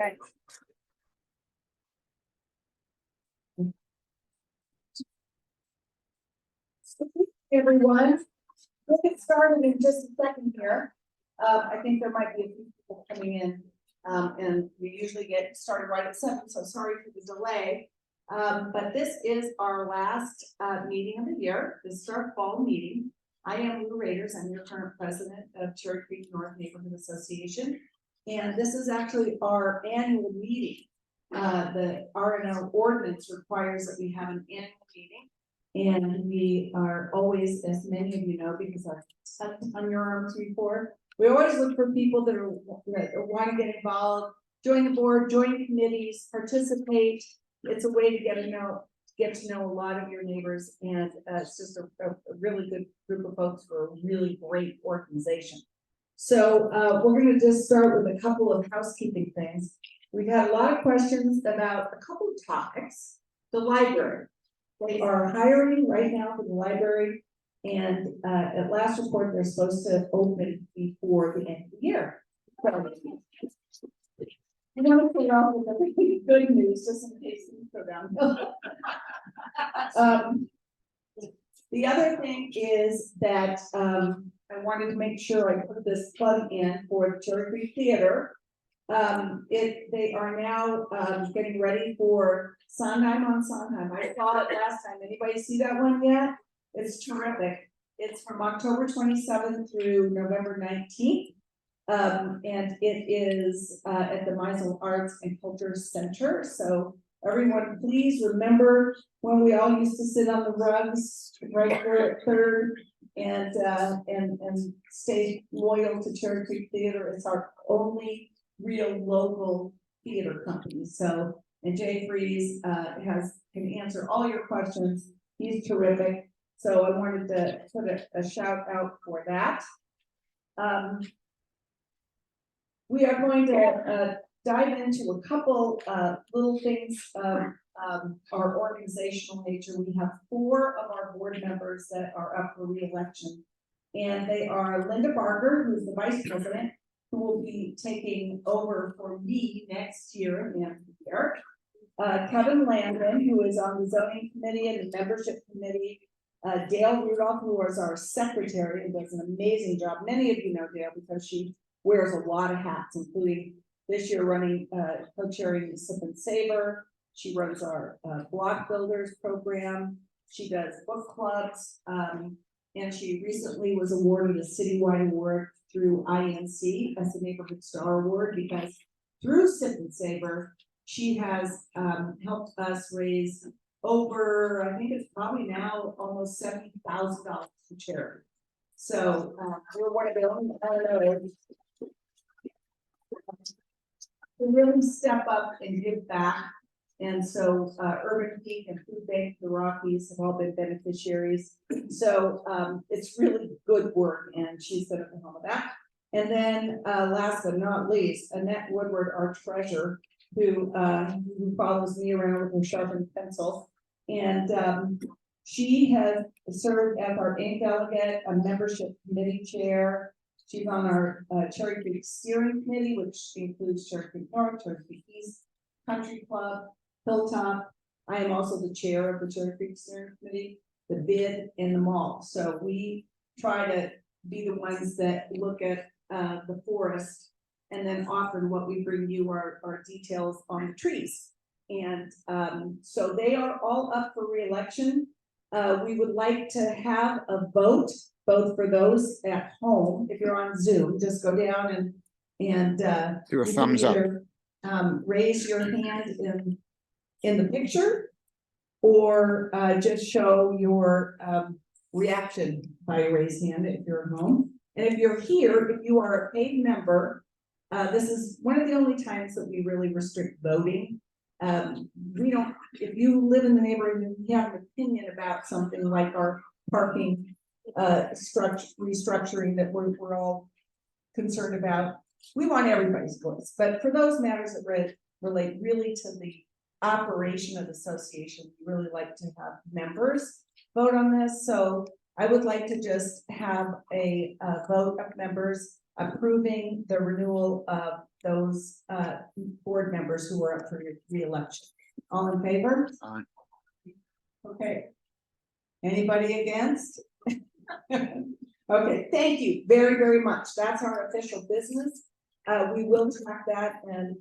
Okay. Everyone, we'll get started in just a second here. I think there might be a few people coming in, and we usually get started right at 7, so sorry for the delay. But this is our last meeting of the year. This is our fall meeting. I am Lou Raiders. I'm your current president of Cherry Creek North Neighborhood Association, and this is actually our annual meeting. The R&O ordinance requires that we have an annual meeting. And we are always, as many of you know, because I've touched on your arms before, we always look for people that want to get involved, join the board, join committees, participate. It's a way to get to know a lot of your neighbors, and it's just a really good group of folks for a really great organization. So we're going to just start with a couple of housekeeping things. We've had a lot of questions about a couple of topics. The library. They are hiring right now for the library, and at last report, they're supposed to open before the end of the year. So, I want to put off with the good news, just in case things go downhill. The other thing is that I wanted to make sure I put this plug in for the Cherry Creek Theater. They are now getting ready for Sondheim on Sondheim. I saw it last time. Anybody see that one yet? It's terrific. It's from October 27th through November 19th. And it is at the Meisel Arts and Culture Center. So everyone, please remember when we all used to sit on the rugs right there at 3rd and stay loyal to Cherry Creek Theater. It's our only real local theater company. So, and Jay Freeze can answer all your questions. He's terrific. So I wanted to put a shout out for that. We are going to dive into a couple little things of our organizational nature. We have 4 of our board members that are up for re-election, and they are Linda Barker, who's the vice president, who will be taking over for me next year at the end of the year. Kevin Landon, who is on the zoning committee and the membership committee. Dale Rudolph, who is our secretary and does an amazing job. Many of you know Dale because she wears a lot of hats, including this year running co-chairing the Sip and Savor. She runs our block builders program. She does book clubs, and she recently was awarded a citywide award through INC as the Neighborhood Star Award, because through Sip and Savor, she has helped us raise over, I think it's probably now almost $70,000 for charity. So we're one of the only RNOs to really step up and give back. And so Urban Peak and Food Bank, the Rockies have all been beneficiaries. So it's really good work, and she's going to come home with that. And then last but not least, Annette Woodward, our treasurer, who follows me around with a sharpened pencil. And she has served as our AIM delegate, a membership committee chair. She's on our Cherry Creek steering committee, which includes Cherry Creek North, Cherry Creek East, Country Club, Hilltop. I am also the chair of the Cherry Creek steering committee, the bid, and the mall. So we try to be the ones that look at the forest, and then often what we bring you are details on the trees. And so they are all up for re-election. We would like to have a vote, both for those at home. If you're on Zoom, just go down and do a thumbs up. Raise your hand in the picture, or just show your reaction by a raised hand if you're at home. And if you're here, if you are a paid member, this is one of the only times that we really restrict voting. We don't, if you live in the neighborhood and you have an opinion about something like our parking restructuring that we're all concerned about, we want everybody's voice. But for those matters that relate really to the operation of the association, we really like to have members vote on this. So I would like to just have a vote of members approving the renewal of those board members who are up for re-election. All in favor? Aye. Okay. Anybody against? Okay, thank you very, very much. That's our official business. We will track that and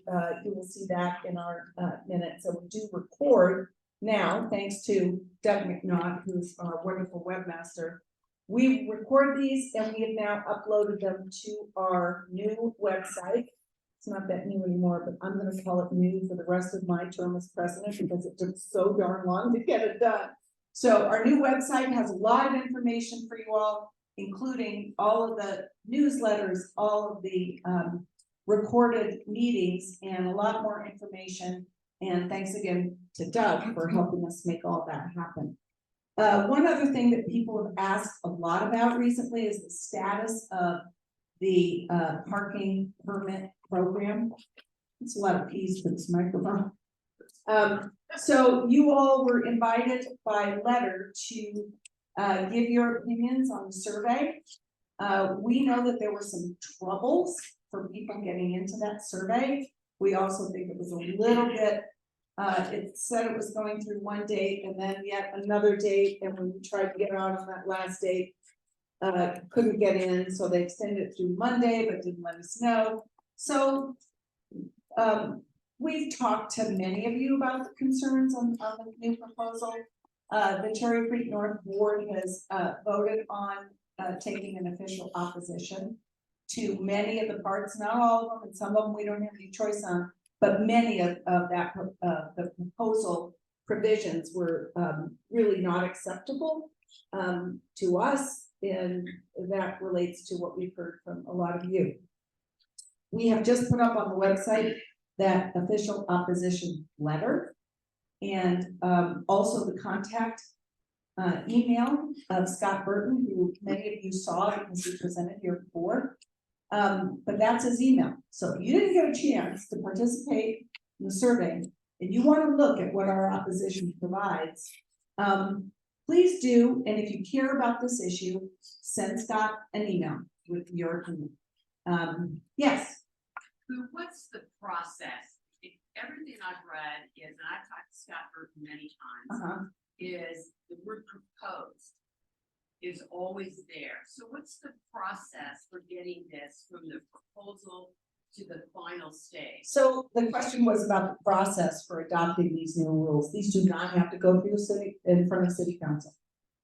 you will see that in our minutes. So we do record now, thanks to Doug McNaught, who's our wonderful webmaster. We record these and we have now uploaded them to our new website. It's not that new anymore, but I'm going to call it new for the rest of my term as president because it took so darn long to get it done. So our new website has a lot of information for you all, including all of the newsletters, all of the recorded meetings, and a lot more information. And thanks again to Doug for helping us make all that happen. One other thing that people have asked a lot about recently is the status of the parking permit program. It's a lot of P's for this microphone. So you all were invited by letter to give your opinions on the survey. We know that there were some troubles for people getting into that survey. We also think it was a little bit, it said it was going through one date and then yet another date. And when we tried to get out on that last date, couldn't get in. So they extended it through Monday, but didn't let us know. So we've talked to many of you about the concerns on the new proposal. The Cherry Creek North Board has voted on taking an official opposition to many of the parts, not all of them, and some of them we don't have any choice on, but many of that the proposal provisions were really not acceptable to us, and that relates to what we've heard from a lot of you. We have just put up on the website that official opposition letter, and also the contact email of Scott Burton, who many of you saw because he presented here before. But that's his email. So if you didn't get a chance to participate in the survey and you want to look at what our opposition provides, please do. And if you care about this issue, send Scott an email with your opinion. Yes. So what's the process? Everything I've read is, and I've talked to Scott Burton many times, is the word proposed is always there. So what's the process for getting this from the proposal to the final stage? So the question was about the process for adopting these new rules. These do not have to go through the city in front of City Council.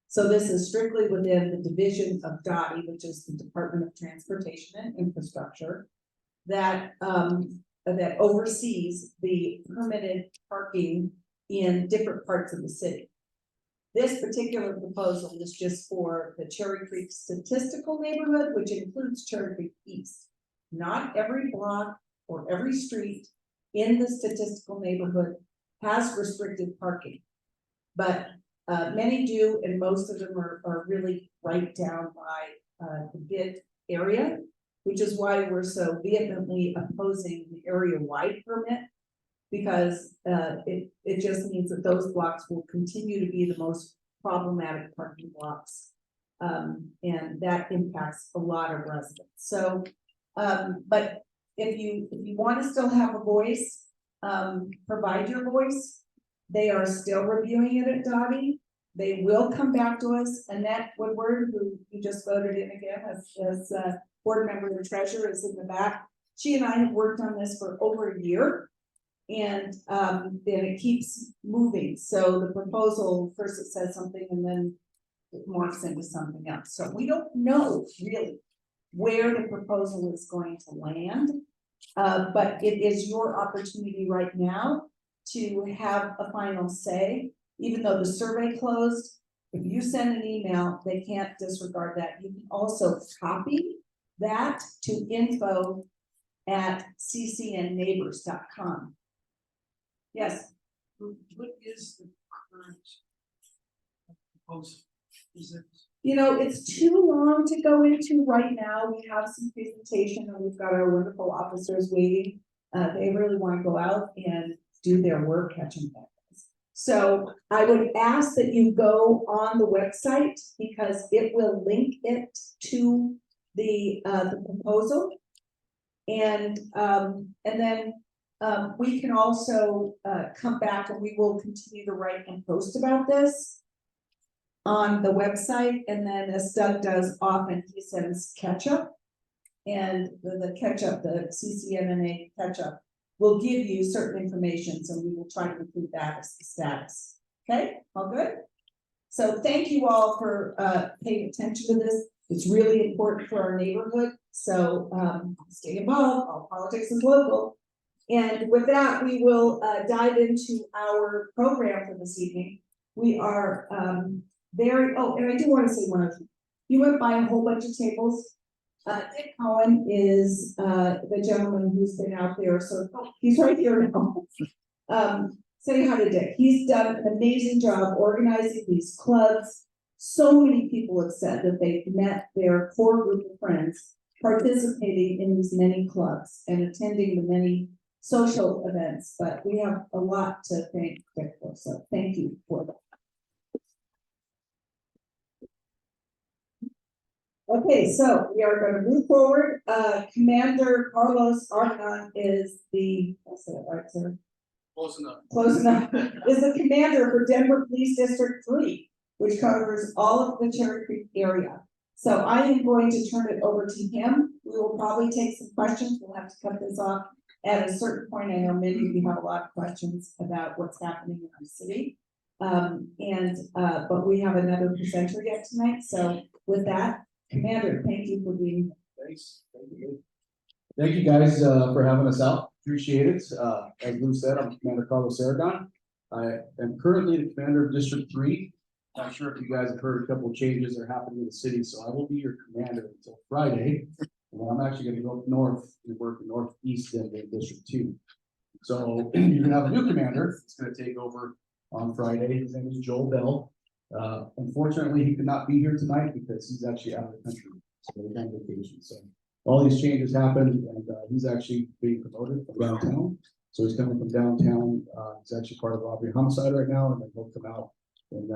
So this is strictly within the division of DOTI, which is the Department of Transportation and Infrastructure, that that oversees the permitted parking in different parts of the city. This particular proposal is just for the Cherry Creek statistical neighborhood, which includes Cherry Creek East. Not every block or every street in the statistical neighborhood has restricted parking, but many do, and most of them are really right down by the bid area, which is why we're so vehemently opposing the area-wide permit, because it just means that those blocks will continue to be the most problematic parking blocks, and that impacts a lot of residents. So, but if you want to still have a voice, provide your voice. They are still reviewing it at DOTI. They will come back to us. Annette Woodward, who you just voted in again as board member and treasurer, is in the back. She and I have worked on this for over a year, and then it keeps moving. So the proposal, first it says something and then it morphs into something else. So we don't know really where the proposal is going to land, but it is your opportunity right now to have a final say. Even though the survey closed, if you send an email, they can't disregard that. You can also copy that to info@ccnneighbors.com. Yes. What is the current proposal? Is it? You know, it's too long to go into right now. We have some presentation and we've got our wonderful officers waiting. They really want to go out and do their work catching back. So I would ask that you go on the website because it will link it to the proposal. And then we can also come back and we will continue to write and post about this on the website. And then as Doug does often, he sends catch-up. And the catch-up, the CCNNA catch-up, will give you certain information, so we will try to include that as the status. Okay, all good? So thank you all for paying attention to this. It's really important for our neighborhood. So stay involved. All politics is local. And with that, we will dive into our program for this evening. We are and I do want to say one other thing. You went by a whole bunch of tables. Dick Cohen is the gentleman who's been out there, so he's right here now. Say hi to Dick. He's done an amazing job organizing these clubs. So many people have said that they've met their core group of friends participating in these many clubs and attending the many social events, but we have a lot to thank Dick for, so thank you for that. Okay, so we are going to move forward. Commander Carlos Aragon is the, I said it right, sir? Close enough. Close enough. Is the commander for Denver Police District 3, which covers all of the Cherry Creek area. So I am going to turn it over to him. We will probably take some questions. We'll have to cut this off at a certain point. I know many of you have a lot of questions about what's happening in our city. But we have another presenter yet tonight. So with that, Commander, thank you for being here. Thanks. Thank you guys for having us out. Appreciate it. As Lou said, I'm Commander Carlos Aragon. I am currently the commander of District 3. Not sure if you guys have heard a couple of changes that are happening in the city, so I will be your commander until Friday. And I'm actually going to go up north and work in northeast in District 2. So you're going to have a new commander. It's going to take over on Friday. His name is Joel Bell. Unfortunately, he could not be here tonight because he's actually out of the country, so he's on vacation. So all these changes happened, and he's actually being promoted from downtown. So he's coming from downtown. He's actually part of robbery homicide right now, and then he'll come out and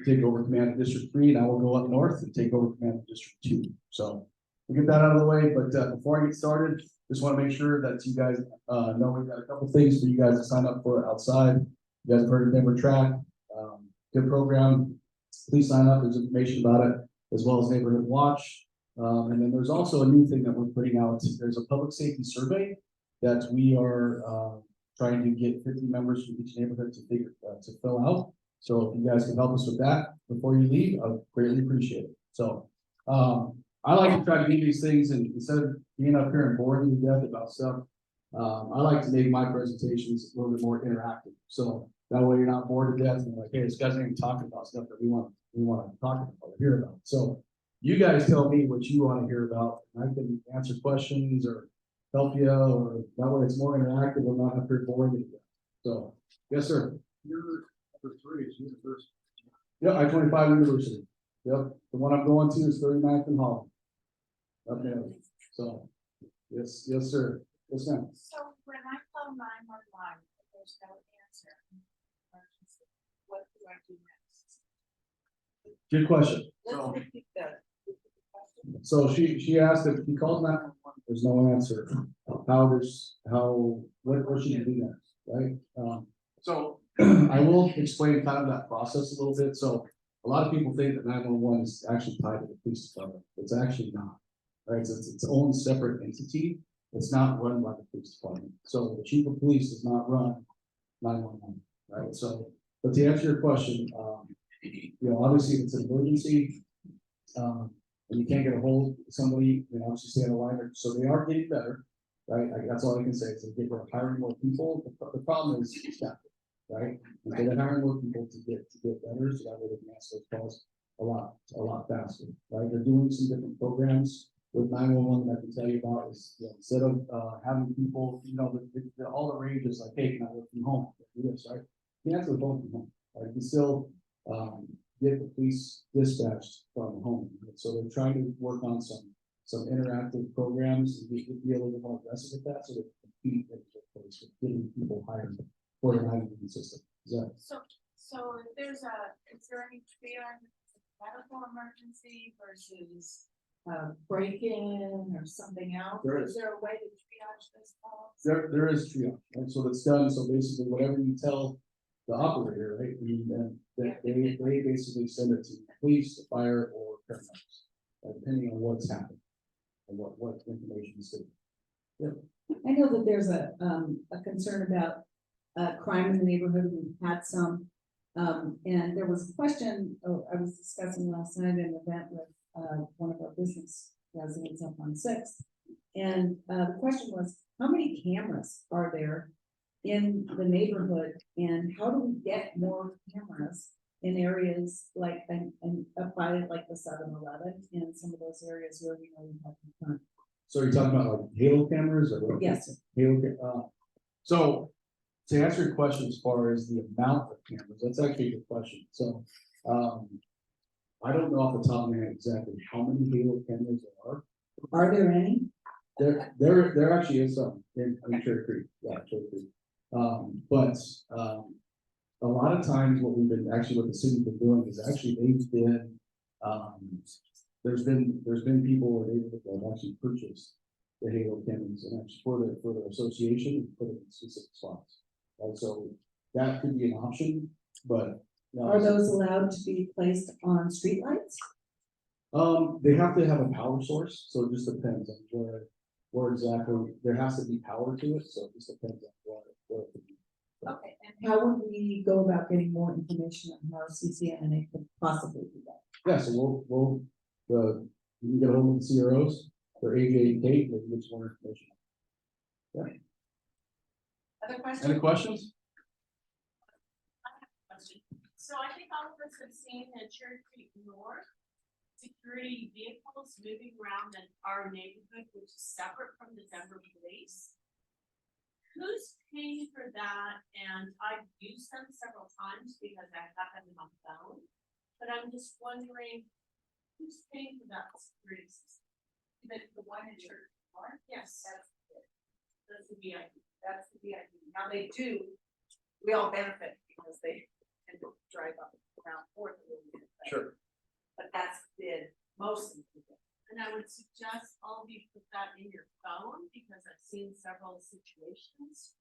take over command of District 3, and I will go up north and take over command of District 2. So we'll get that out of the way. But before I get started, just want to make sure that you guys know we've got a couple things for you guys to sign up for outside. You guys have heard of Denver Track. Good program. Please sign up. There's information about it, as well as Neighborhood Watch. And then there's also a new thing that we're putting out. There's a public safety survey that we are trying to get 50 members from each neighborhood to fill out. So if you guys can help us with that before you leave, I would greatly appreciate it. So I like to try to do these things, and instead of being up here and boring you to death about stuff, I like to make my presentations a little bit more interactive. So that way you're not bored to death and like, hey, this guy's not even talking about stuff that we want to talk about or hear about. So you guys tell me what you want to hear about, and I can answer questions or help you, or that way it's more interactive and not up here boring you to death. So yes, sir. You're number 3 is university. Yeah, I-25 University. Yep, the one I'm going to is 39th and Holland. Up there. So yes, sir. Yes, ma'am. So when I call 911, there's no answer. What do I do next? Good question. So- Let's repeat that. So she asked if he calls 911, there's no answer. What should you do next, right? So I will explain kind of that process a little bit. So a lot of people think that 911 is actually tied to the police department. It's actually not, right? It's its own separate entity. It's not run by the police department. So the chief of police does not run 911, right? So, but to answer your question, obviously if it's an emergency, and you can't get a hold of somebody, obviously stay on the line. So they are getting better, right? That's all I can say. So they're hiring more people. The problem is staffing, right? And so they're hiring more people to get better, so that way they can answer those calls a lot faster, right? They're doing some different programs with 911 that I can tell you about. Is instead of having people, all the rage is like, hey, can I work from home? Do this, right? You can answer the phone from home, right? You can still get the police dispatched from home. So they're trying to work on some interactive programs and be a little bit more aggressive with that, so they can compete in the place with getting people hired for the 911 system. So if is there any clear medical emergency versus break-in or something else? There is. Is there a way to triage this call? There is triage, right? So that's done, so basically whatever you tell the operator, right? And that they basically send it to the police, the fire, or paramedics, depending on what's happened and what information is given. I know that there's a concern about, crime in the neighborhood. We've had some. And there was a question, I was discussing last night at an event with, one of our business residents up on Sixth. And, the question was, how many cameras are there in the neighborhood? And how do we get more cameras in areas like, and up by like the 7-Eleven and some of those areas where we know we have crime? So you're talking about like halo cameras or what? Yes. So to answer your question as far as the amount of cameras, that's actually a good question. So, I don't know off the top of my head exactly how many halo cameras there are. Are there any? There actually is some in Cherry Creek, yeah, Cherry Creek. But a lot of times what the city's been doing is actually they've been, there's been people where they've actually purchased the halo cameras and actually for the association and put it in specific spots. And so that could be an option, but. Are those allowed to be placed on streetlights? They have to have a power source, so it just depends on where exactly, there has to be power to it, so it just depends on what it could be. Okay, and how would we go about getting more information on how CCNNA could possibly do that? Yeah, so you can get a hold of the CROs, or AJ and Kate, and get some more information. Other questions? Any questions? Question. So I think all of us have seen in Cherry Creek North, security vehicles moving around in our neighborhood, which is separate from the Denver police. Who's paying for that? And I've used them several times because I have them on my phone. But I'm just wondering, who's paying for that security system? The one in Churchill Bunn? Yes. That's the VIP. That's the VIP. Now they do, we all benefit because they tend to drive up around Fourth a little bit. Sure. But that's the most important. And I would suggest all of you put that in your phone because I've seen several situations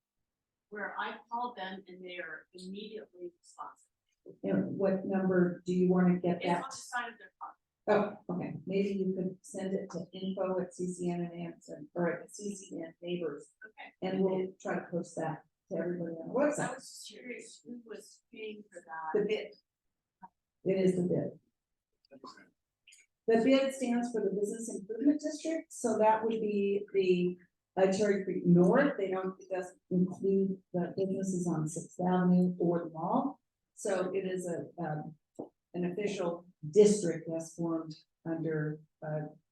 where I called them and they are immediately responsive. And what number do you want to get It's on that? the side of their car. Oh, okay, maybe you could send it to info@CCNNA or at CCN Neighbors, Okay. and we'll try to post that to everybody on the I website. was just curious who was paying for that. The bid. It is the bid. The bid stands for the Business Improvement District, so that would be the Cherry Creek North. It doesn't include the businesses on Sixth Avenue or the mall. So it is an official district that's formed under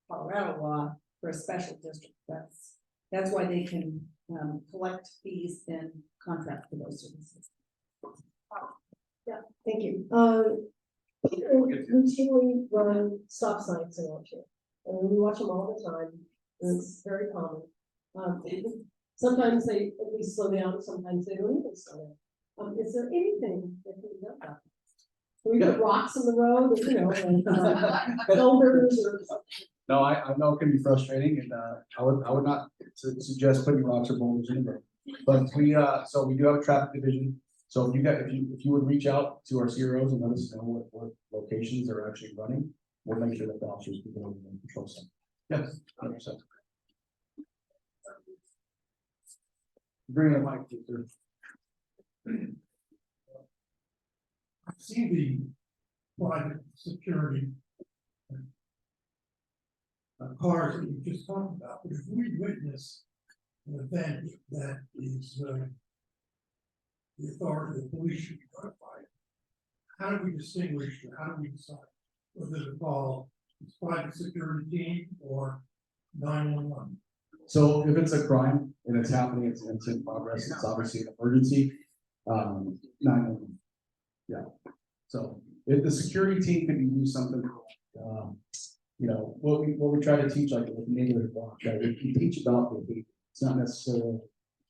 Colorado law for a special district. That's why they can collect fees and contract for those services. Thank you. People routinely run stop signs around here, and we watch them all the time, and it's very common. Sometimes they at least slow down, sometimes they don't even slow down. Is there anything that can be done about that? We put rocks in the road, you know, and boulders or something. No, I know it can be frustrating, and I would not suggest putting rocks or boulders in the road. But we do have a traffic division. So if you would reach out to our CROs and let us know what locations are actually running, we'll make sure that the officers can go and control some. Yes, 100%. Bring the mic to you. I see the private security cars that you just talked about, but if we witness an event that is the authority of the police should be notified, how do we distinguish, or how do we decide whether to call this private security team or 911? So if it's a crime and it's happening, it's in progress, it's obviously an emergency. 911. Yeah. So if the security team can use something, you know, what we try to teach, like with the neighborhood watch, right? We teach about the behavior. It's not necessarily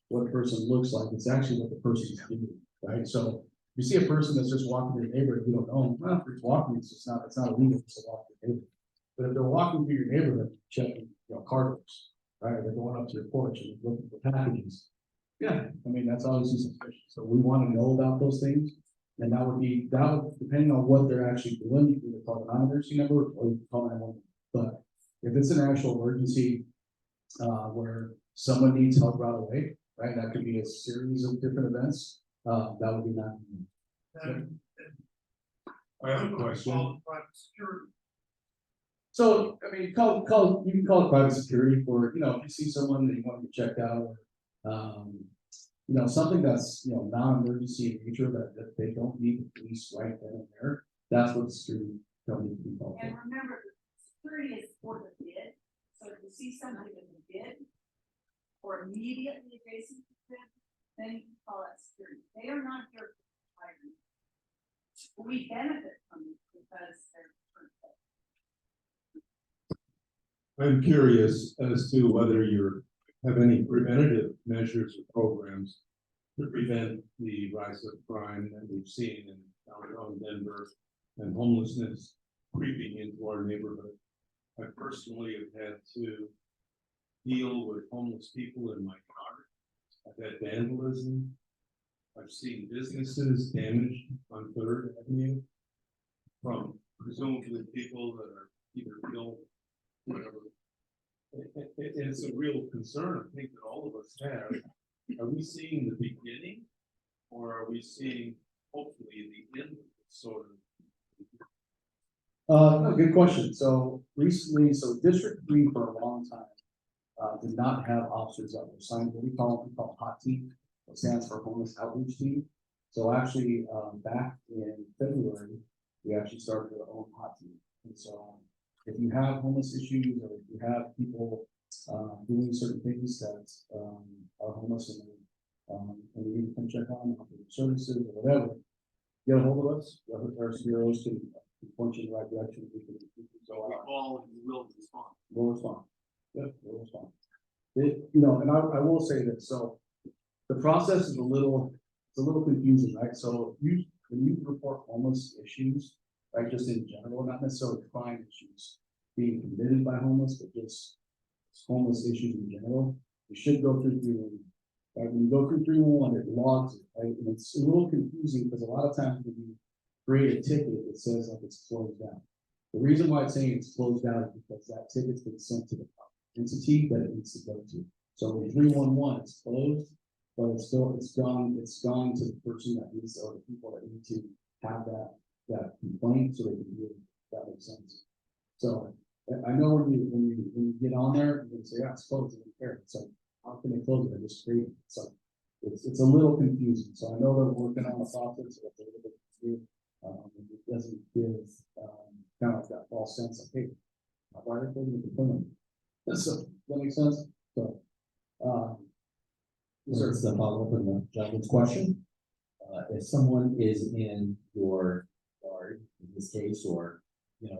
what a person looks like, it's actually what the person is doing, right? So if you see a person that's just walking their neighborhood, you don't know, well, if it's walking, it's not illegal to walk their neighborhood. But But if they're walking through your neighborhood, checking, car doors, right, they're going up to your porch and looking for packages. Yeah, I mean, that's obviously suspicious, so we wanna know about those things. And that would depending on what they're actually doing, you can either call the non-emergency number or you can call 911. But if it's an actual emergency, where someone needs help right away, right, that could be a series of different events, that would be not. And I have a question. So, I mean, you can call it private security for, if you see someone that you want to get checked out, or, something that's, non-emergency in nature that they don't need the police right then and there, that's what security company can be called And for. remember, security is for the bid, so if you see somebody with a bid or immediately adjacent to the bid, then you can call it security. They are not here for hiring. We benefit from it because they're. I'm curious as to whether you have any preventative measures or programs to prevent the rise of crime that we've seen in downtown Denver and homelessness creeping into our neighborhood. I personally have had to deal with homeless people in my yard. I've had vandalism. I've seen businesses damaged on Third Avenue from presumably people that are either killed, whatever. It's a real concern, I think, that all of us have. Are we seeing the beginning, or are we seeing hopefully the end of this sort of? No, good question. So recently, District 3 for a long time did not have officers that were assigned. What we call HOT team. It stands for Homeless Outreach Team. So actually, back in February, we actually started our own HOT team. And so, if you have homeless issues, or if you have people doing certain things that are homeless and you need to come check on their services or whatever, get a hold of us. Our bureaus can point you in the right direction. We can go We out. call and we will respond. We'll respond. Yeah, we'll respond. And I will say that, so the process is a little confusing, right? So when you report homeless issues, right, just in general, not necessarily crime issues being committed by homeless, but just homeless issues in general, you should go through 311. Right? When you go through 311, it logs it, right? And it's a little confusing because a lot of times when you create a ticket, it says like it's closed down. The reason why it's saying it's closed down is because that ticket's been sent to the entity that it needs to go to. So in 311, it's closed, but it's gone to the person that needs, or the people that need to have that complaint, so they can do it. That makes sense. So I know when you get on there, you can say, yeah, it's closed, I don't care. It's like, how can they close it? I just create it. So it's a little confusing. So I know they're working on the process, but they're a little bit confused. It doesn't give kind of like that false sense of, hey, why are they closing the complaint? So that makes sense. So Just to follow up on the gentleman's question, if someone is in your yard, in this case, or, if,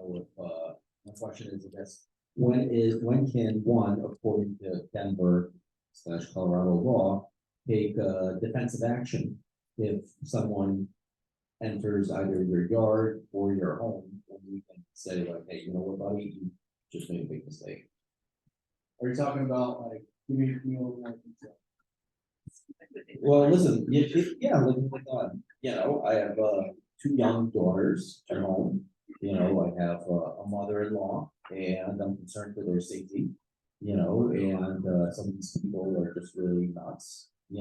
my question is, I guess, when can one, according to Denver/Colorado law, take defensive action if someone enters either your yard or your home, and you can say like, hey, you know what, buddy, you just made a big mistake. are you talking about like, give me more detail? Well, listen, yeah, I have two young daughters at home. I have a mother-in-law, and I'm concerned for their safety. And some of these people are just really nuts. A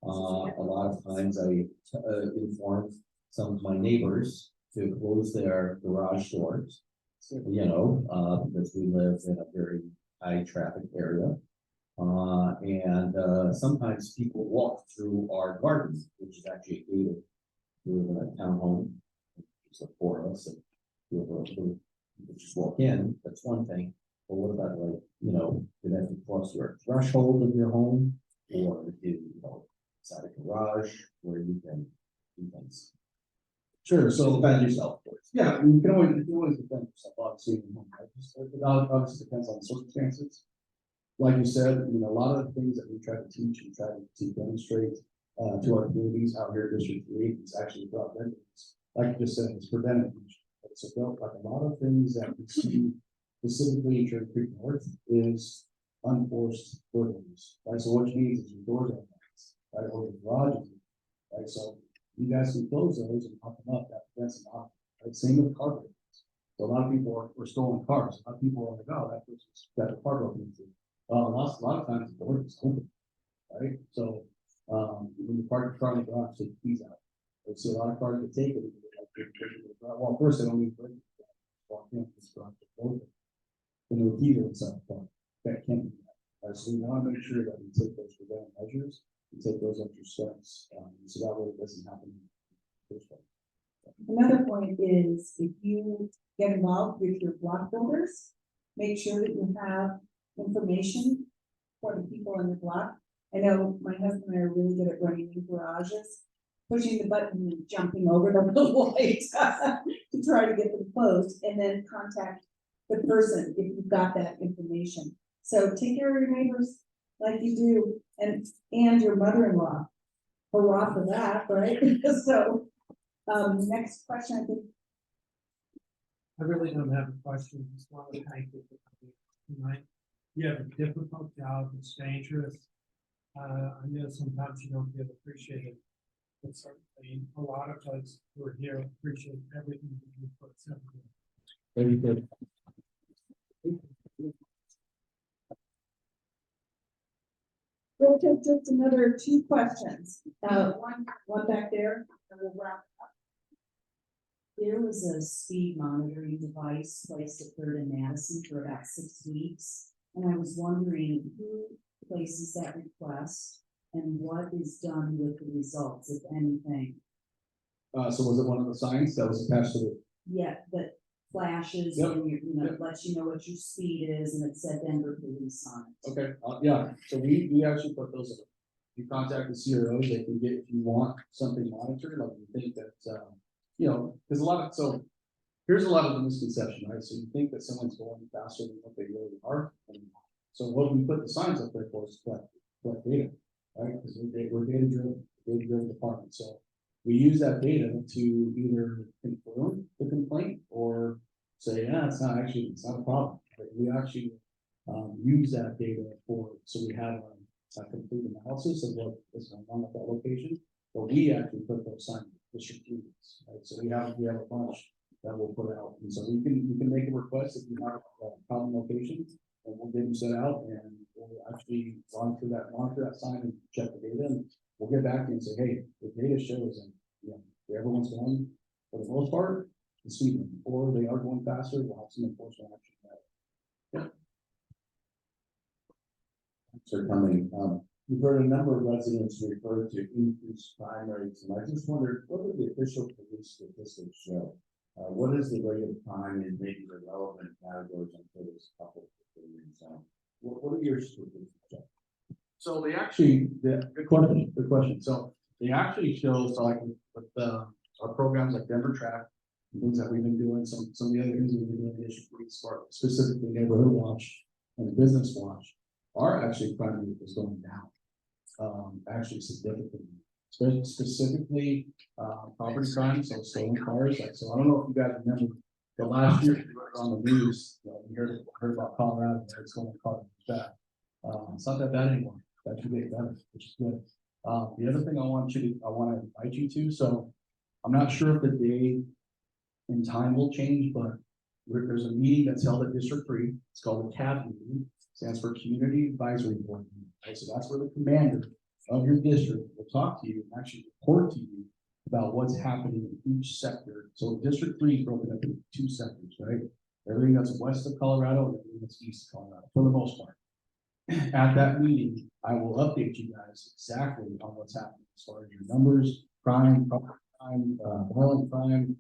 lot of times I inform some of my neighbors to close their garage doors. Because we live in a very high traffic area. And sometimes people walk through our garden, which is actually gated. We live in a townhome, support us, and you just walk in. That's one thing. But what about like, do they have to cross your threshold of your home, or do inside a garage where you can do things? Sure. So So defend yourself, of course. yeah, you can always defend yourself, obviously. It obviously depends on the circumstances. Like you said, a lot of the things that we try to teach and try to demonstrate to our communities out here at District 3 is actually about benefits. Like you just said, it's preventive. It's about like a lot of things that we see specifically in Cherry Creek North, is unforced burglaries, right? So what it means is your doors are locked, right, or the garage is, right? So you guys can close those and lock them up, that's an option, right? Same with car breaks. So a lot of people are stolen cars, a lot of people are like, oh, that person's got a car broken into. A lot of times the door is open, right? So, when you park your car in the garage, take the keys out. I see a lot of cars that take it. Well, first they don't need to walk in, this garage is open. And the keys are inside the car, that can't be done. So we want to make sure that we take those preventive measures, and take those extra steps, so that way it doesn't happen. In the first place. Another point is if you get involved with your block builders, make sure that you have information for the people in the block. I know my husband and I are really good at running in garages, pushing the button and jumping over the light to try to get them closed, and then contact the person if you've got that information. So take care of your neighbors like you do, and your mother-in-law. Hurrah for that, right? So, next question, I think. I really don't have a question, just want to thank you for coming tonight. You have a difficult job, it's dangerous. I know sometimes you don't feel appreciated, but certainly a lot of us who are here appreciate everything that you put into it. Very good. We'll take just another 2 questions. One back there, and we'll wrap up. There was a speed monitoring device placed at 3rd and Madison for about 6 weeks. And I was wondering who places that request and what is done with the results, if anything. So was it one of the signs that was attached to the? Yeah, that flashes Yep. and lets you know what your speed is, and it said Denver police on it. Okay, yeah, so we actually put those, in. You contact the CROs, they can get, if you want something monitored, like you think that, there's a lot of, so here's a lot of the misconception, right? So you think that someone's going faster than what they really are. And so what we put the signs up there for is collect data, right? Because we're data driven department. So we use that data to either confirm the complaint or say, yeah, it's not a problem. Right? We actually use that data so we have a complete analysis of what is going on at that location. But we actually put those signs district units, right? So we have a bunch that we'll put out, and so you can make a request if you have a common location, and we'll get them set out, and we'll actually monitor that sign and check the data, and we'll get back to you and say, hey, the data shows that everyone's going for the most part the speed limit, or they are going faster. We'll have some enforcement action. Sir, coming, we've heard a number of residents refer to increased crime rates, and I just wondered, what do the official police statistics show? What is the rate of crime in maybe the relevant categories for this couple of things? What are your statistics show? So they actually, good question. So they actually show, so like with our programs like Denver Track, things that we've been doing, some of the other things we've been doing, the issue police, specifically Neighborhood Watch and Business Watch, are actually crime rate is going down, actually significantly. Specifically, property crime, so stolen cars. So I don't know if you guys remember the last year on the news, you heard about Colorado, where it's going to cause that. It's not that bad anymore. That should get better, which is good. The other thing I want to invite you to. So I'm not sure if the day and time will change, but there's a meeting that's held at District 3. It's called the CAB meeting. Stands for Community Advisory Board. Right? So that's where the commander of your district will talk to you and actually report to you about what's happening in each sector. So District 3 is broken up into 2 sectors, right? Everything that's west of Colorado and everything that's east of Colorado, for the most part. At that meeting, I will update you guys exactly on what's happening as far as your numbers, crime, property crime, violent crime,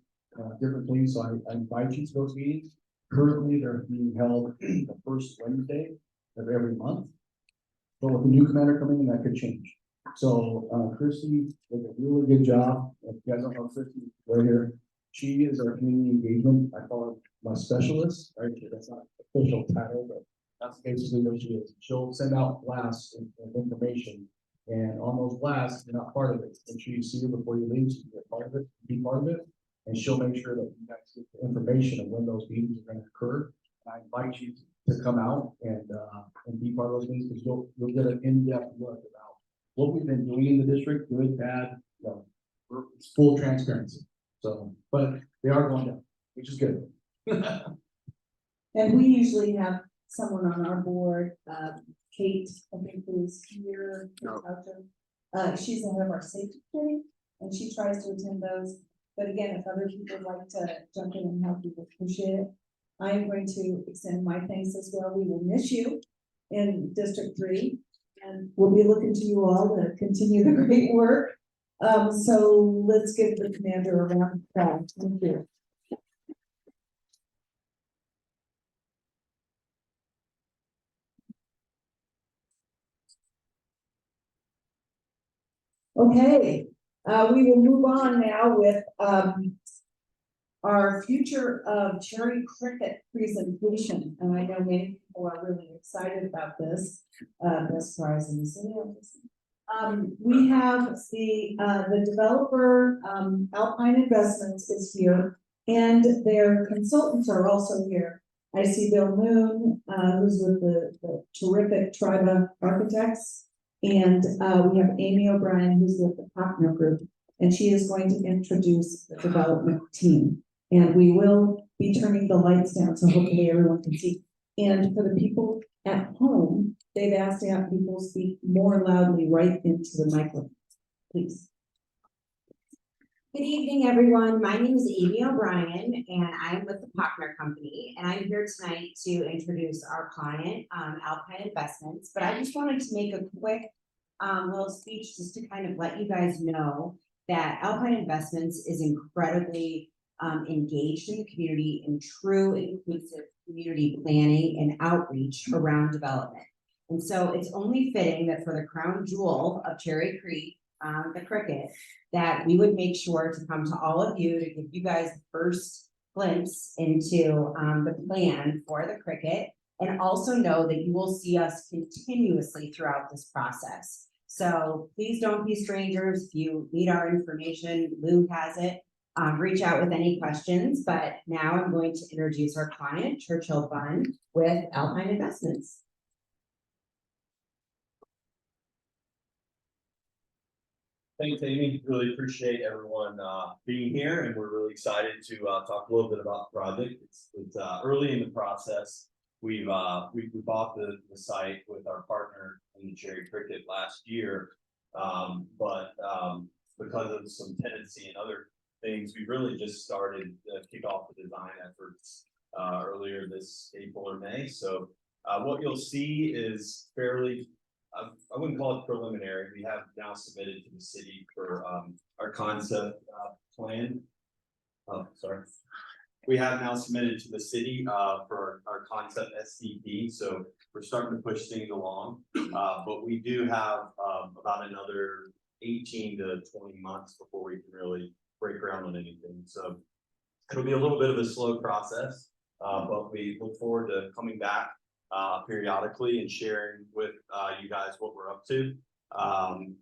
different things. So I invite you to those meetings. Currently, they're being held the first Wednesday of every month. But with the new commander coming in, that could change. So Christy did a really good job. If you guys don't know Christy, right here, she is our community engagement. I call her my specialist, right? That's not an official title, but that's basically what she is. She'll send out blasts and information, and on those blasts, you're not part of it. Make sure you see her before you leave, so you get part of it, be part of it, and she'll make sure that you guys get the information of when those meetings are going to occur. And I invite invite you to come out and be part of those things, because you'll get an in-depth look about what we've been doing in the district, good, bad, it's full transparency. So, but they are going down, which is good. And we usually have someone on our board, Kate, I think who's here. She's the head of our safety committee, and she tries to attend those. But again, if other people would like to jump in and help, we would appreciate it. I'm going to extend my thanks as well. We will miss you in District 3, and we'll be looking to you all to continue the great work. So let's give the commander a round of applause. Thank you. Okay, we will move on now with our future of cherry cricket presentation, and I know many people are really excited about this. Best prize in the city. We have the developer, Alpine Investments is here, and their consultants are also here. I see Bill Moon, who's with the terrific Triba Architects, and we have Amy O'Brien, who's with the Partner Group, and she is going to introduce the development team. And we will be turning the lights down, so hopefully everyone can see. And for the people at home, they've asked to have people speak more loudly right into the microphone, please. Good evening, everyone. My name is Amy O'Brien, and I'm with the Partner Company, and I'm here tonight to introduce our client, Alpine Investments. But I just wanted to make a quick little speech just to kind of let you guys know that Alpine Investments is incredibly engaged in the community in true inclusive community planning and outreach around development. And so it's only fitting that for the crown jewel of Cherry Creek, the cricket, that we would make sure to come to all of you to give you guys the first glimpse into the plan for the cricket, and also know that you will see us continuously throughout this process. So please don't be strangers. If you need our information, Lou has it. Reach out with any questions, but now I'm going to introduce our client, Churchill Bunn, with Alpine Investments. Thanks, Amy. Really appreciate everyone being here, and we're really excited to talk a little bit about the project. It's early in the process. We bought the site with our partner in the Cherry Cricket last year, but because of some tenancy and other things, we really just started to kick off the design efforts earlier this April or May. So what you'll see is fairly, I wouldn't call it preliminary. We have now submitted to the city for our concept plan. Oh, sorry. We have now submitted to the city for our concept SDP. So we're starting to push things along, but we do have about another 18 to 20 months before we can really break ground on anything. So it'll be a little bit of a slow process, but we look forward to coming back periodically and sharing with you guys what we're up to. I'm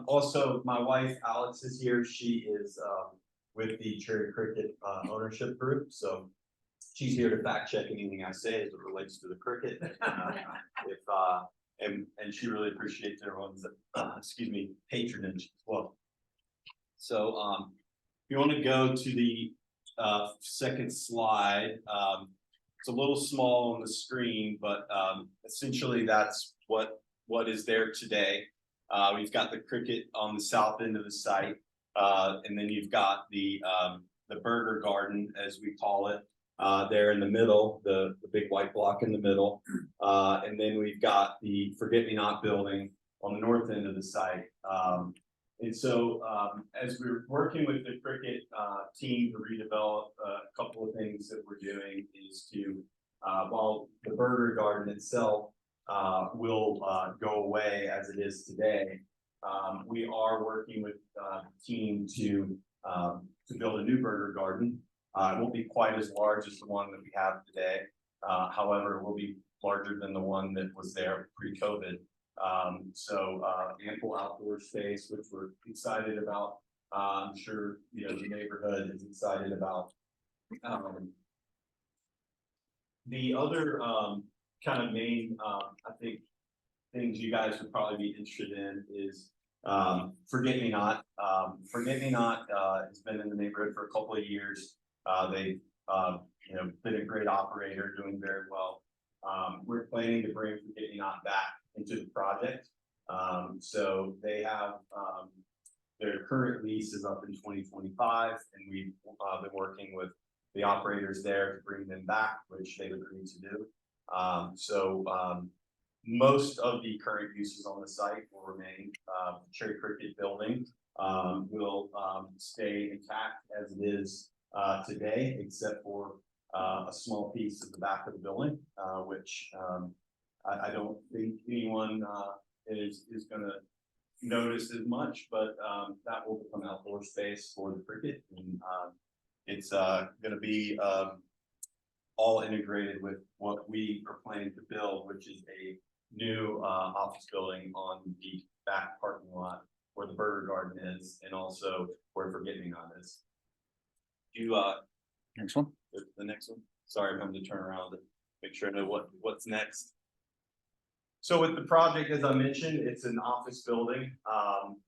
also, my wife Alex is here. She is with the Cherry Cricket ownership group, so she's here to fact check anything I say as it relates to the cricket. And she really appreciates everyone's patronage as well. So if you want to go to the second slide, it's a little small on the screen, but essentially that's what is there today. We've got the cricket on the south end of the site, and then you've got the burger garden, as we call it, there in the middle, the big white block in the middle, and then we've got the Forget-Me-Not building on the north end of the site. And so as we're working with the cricket team to redevelop, a couple of things that we're doing is to, while the burger garden itself will go away as it is today, we are working with the team to build a new burger garden. It won't be quite as large as the one that we have today. However, it will be larger than the one that was there pre-COVID. Ample outdoor space, which we're excited about. I'm sure the neighborhood is excited about. The other, kind of main, I think, things you guys would probably be interested in is, Forget Me Not. Forget Me Not, has been in the neighborhood for a couple of years. They've, been a great operator, doing very well. We're planning to bring Forget Me Not back into the project. So they have, their current lease is up in 2025, and we've, been working with the operators there to bring them back, which they've agreed to do. Most of the current uses on the site will remain. Cherry Cricket building will stay intact as it is today, except for a small piece at the back of the building, which I don't think anyone is gonna notice as much, but that will become outdoor space for the cricket, and it's gonna be all integrated with what we are planning to build, which is a new office building on the back parking lot where the Burger Garden is, and also where Forget Me Not is. Next one. The next one. Sorry, I'm having to turn around to make sure I know what's next. So with the project, as I mentioned, it's an office building.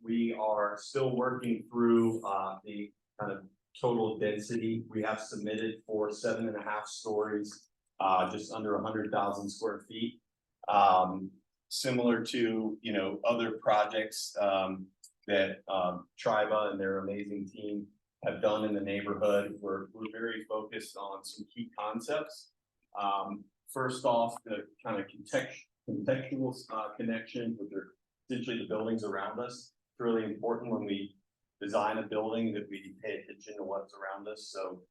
We are still working through the kind of total density. We have submitted for 7.5 stories, just under 100,000 square feet. Similar to, other projects that Triba and their amazing team have done in the neighborhood. We're very focused on some key concepts. First off, the kind of contextual connection, which are essentially the buildings around us. It's really important when we design a building that we pay attention to what's around us. So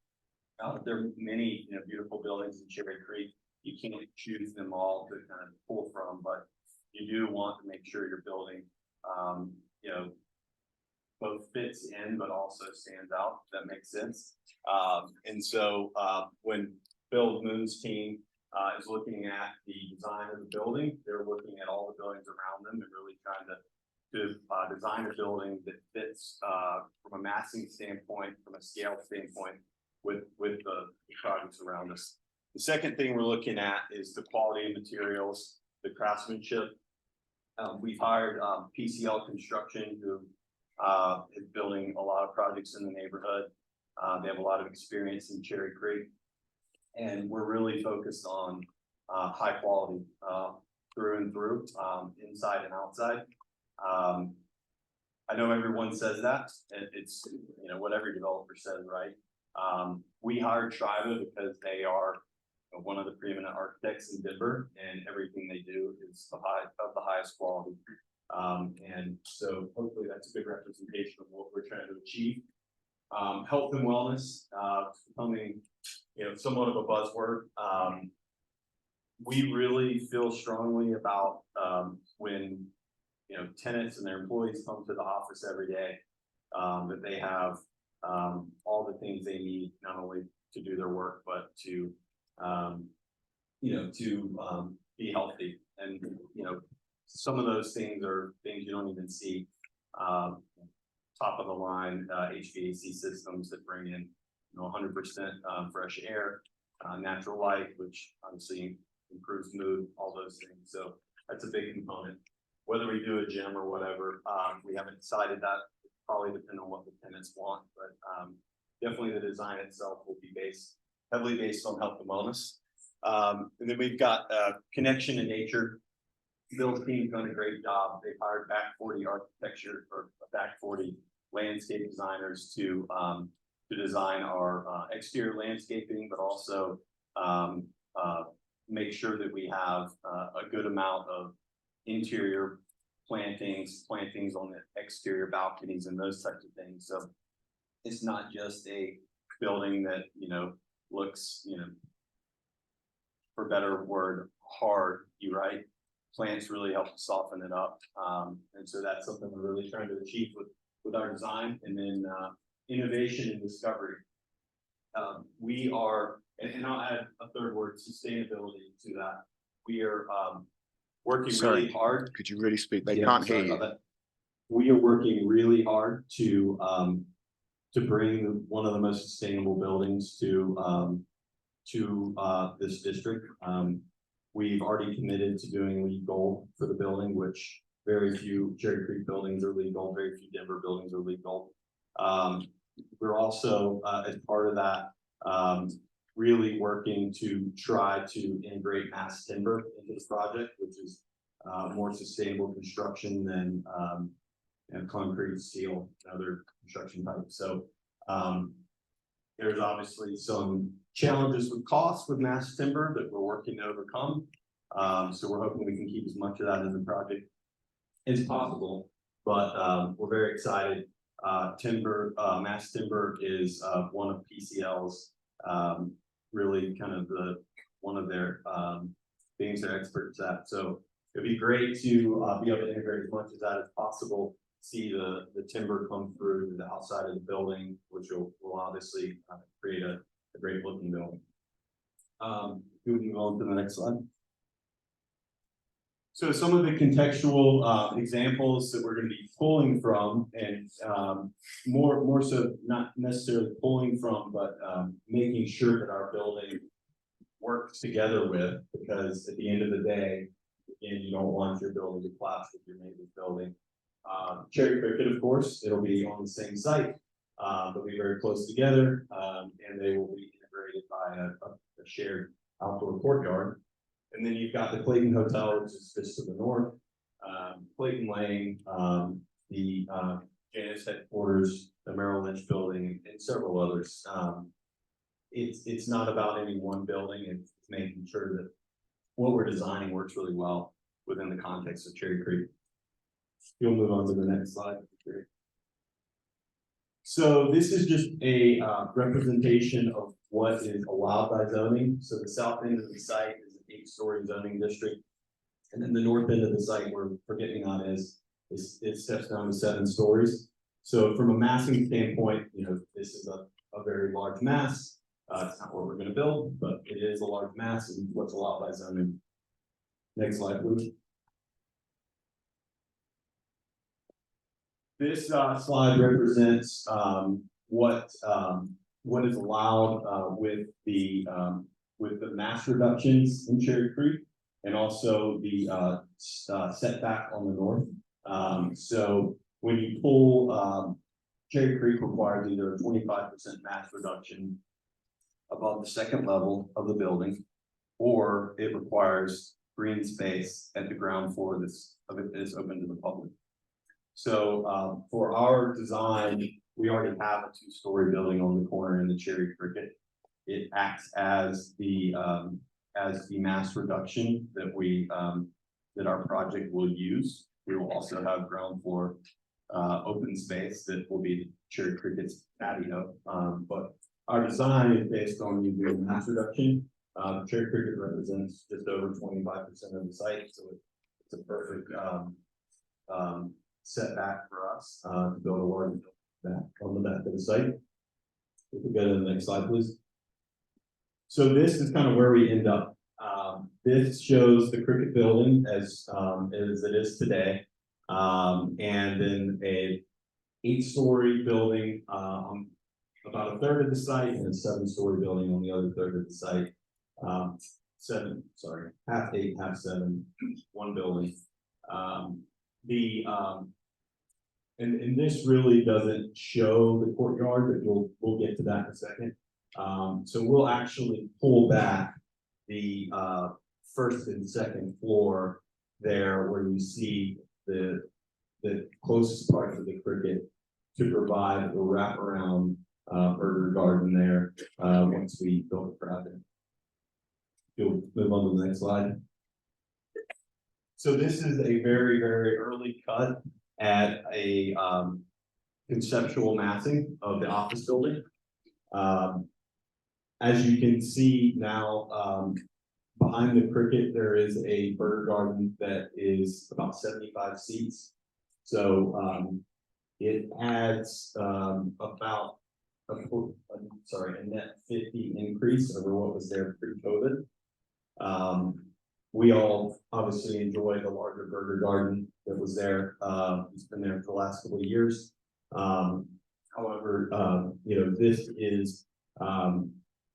there are many beautiful buildings in Cherry Creek. You can't choose them all to kind of pull from, but you do want to make sure your building both fits in but also stands out, if that makes sense. And so when Bill Moon's team is looking at the design of the building, they're looking at all the buildings around them and really trying to design a building that fits from a massing standpoint, from a scale standpoint, with the projects around us. The second thing we're looking at is the quality of materials, the craftsmanship. We've hired PCL Construction, who is building a lot of projects in the neighborhood. They have a lot of experience in Cherry Creek, and we're really focused on high quality through and through, inside and outside. I know everyone says that, and it's what every developer says, right? We hired Triba because they are one of the preeminent architects in Denver, and everything they do is of the highest quality. And so hopefully that's a good representation of what we're trying to achieve. Health and wellness, becoming somewhat of a buzzword. We really feel strongly about when tenants and their employees come to the office every day, that they have all the things they need, not only to do their work, but to be healthy. And some of those things are things you don't even see. Top of the line HVAC systems that bring in 100% fresh air, natural light, which obviously improves mood, all those things. So that's a big component. Whether we do a gym or whatever, we haven't decided that. It probably depend on what the tenants want, but definitely the design itself will be heavily based on health and wellness. And then we've got connection to nature. Bill's team's done a great job. They've hired back 40 landscape designers to design our exterior landscaping, but also make sure that we have a good amount of interior plantings on the exterior balconies and those types of things. So it's not just a building that looks for better word hard, right? Plants really help to soften it up, and so that's something we're really trying to achieve with our design. And then innovation and discovery. We are, and I'll add a third word, sustainability, to that. We are working really hard. Could you really speak? They Yeah, can't sorry hear you. about that. We are working really hard to bring one of the most sustainable buildings to to, this district. We've already committed to doing LEED Gold for the building, which very few Cherry Creek buildings are LEED Gold, very few Denver buildings are LEED Gold. We're also, as part of that, really working to try to integrate mass timber into this project, which is more sustainable construction than concrete, steel, and other construction types. So there's obviously some challenges with costs with mass timber that we're working to overcome. So we're hoping we can keep as much of that in the project as possible. But we're very excited. Mass timber is one of PCL's really kind of one of their things they're experts at. So it'd be great to be able to integrate as much of that as possible. See the timber come through the outside of the building, which will obviously create a great looking building. Moving on to the next slide. So some of the contextual examples that we're going to be pulling from, and more so not necessarily pulling from, but making sure that our building works together with, because at the end of the day, again, you don't want your building to clash with your neighbor's building. Cherry Cricket, of course, it'll be on the same site. They'll be very close together, and they will be integrated by a shared outdoor courtyard. And then you've got the Clayton Hotel, which is just to the north, Clayton Lane, the Janus headquarters, the Merrill Lynch building, and several others. It's not about any one building. It's making sure that what we're designing works really well within the context of Cherry Creek. You'll move on to the next slide. So this is just a representation of what is allowed by zoning. So the south end of the site is an 8-story zoning district. And then the north end of the site we're getting on it steps down to 7 stories. So from a massing standpoint, this is a very large mass. It's not what we're going to build, but it is a large mass and what's allowed by zoning. Next slide, please. This slide represents what is allowed with the mass reductions in Cherry Creek, and also the setback on the north. So when you pull, Cherry Creek requires either a 25% mass reduction above the second level of the building, or it requires green space at the ground floor that is open to the public. So for our design, we already have a 2-story building on the corner in the Cherry Cricket. It acts as the mass reduction that that our project will use. We will also have ground floor open space that will be Cherry Cricket's patio. But our design is based on using mass reduction. Cherry Cricket represents just over 25% of the site, so it's a perfect setback for us to build a large back on the back of the site. If we go to the next slide, please. So this is kind of where we end up. This shows the Cricket building as it is today, and then a 8-story building on about a third of the site, and a 7-story building on the other third of the site. Half 8, half 7, one building. And this really doesn't show the courtyard, but we'll get to that in a second. So we'll actually pull back the first and second floor there, where you see the closest part of the Cricket, to provide a wraparound burger garden there once we build the project. You'll move on to the next slide. So this is a very, very early cut at a conceptual massing of the office building. As you can see now, behind the Cricket, there is a burger garden that is about 75 seats. So it adds about a net 50 increase over what was there pre-COVID. We all obviously enjoy the larger burger garden that was there. It's been there for the last couple of years. However, this is